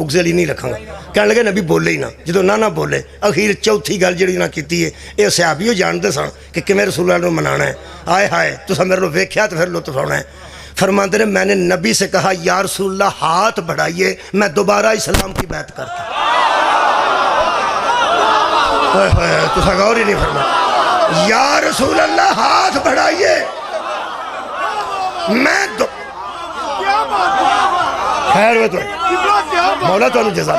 بغض علی نہیں رکھاں گا. کہنے لگے نبی بولے ہی نہ. جدو نہ بولے اخیر چوتھی گل جڑی نہ کیتی ہے یہ صحابیوں جانتے سن کہ کیویں رسول اللہ نو منانا ہے. آئے ہائے تساں میرے کو ویکھیا تو پھر لطف آنا ہے. فرماتے ہیں میں نے نبی سے کہا یا رسول اللہ ہاتھ بڑھائیے میں دوبارہ اسلام کی بیعت کرتا. تساں غور ہی نہیں فرمایا. یا رسول اللہ ہاتھ بڑھائیے میں خیر ہوئے تو مولا تو انہوں جزا.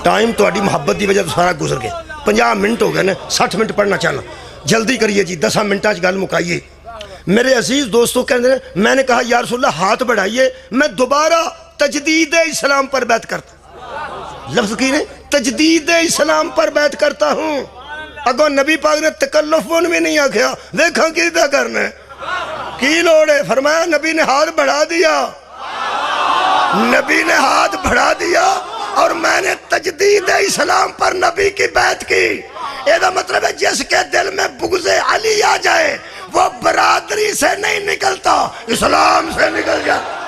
ٹائم تو اڈی محبت دی وجہ تو سارا گزر گئے. 50 منٹ ہو گئے نا. 60 منٹ پڑھنا چاہنا جلدی کریے جی. 10 منٹاں گل مکائیے. میرے عزیز دوستوں کہتے ہیں میں نے کہا یا رسول اللہ ہاتھ بڑھائیے میں دوبارہ تجدید اسلام پر بیعت کرتا. لفظ کی نے تجدید اسلام پر بیعت کرتا ہوں. اگو نبی پاک نے تکلف بھی نہیں آکھیا دیکھاں کی دا کرنا ہے کی لوڑ ہے. فرمایا نبی نے ہاتھ بڑھا دیا. نبی نے ہاتھ بڑھا دیا اور میں نے تجدید اسلام پر نبی کی بیعت کی. یہ مطلب ہے جس کے دل میں بغض علی آ جائے وہ برادری سے نہیں نکلتا اسلام سے نکل جائے.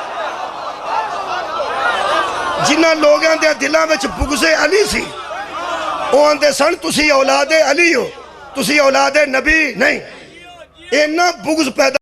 جنہ لوگوں دے دلاں وچ بغض علی سی وہ آندے سن تسی اولاد علی ہو تسی اولاد نبی نہیں. اینا بغض پیدا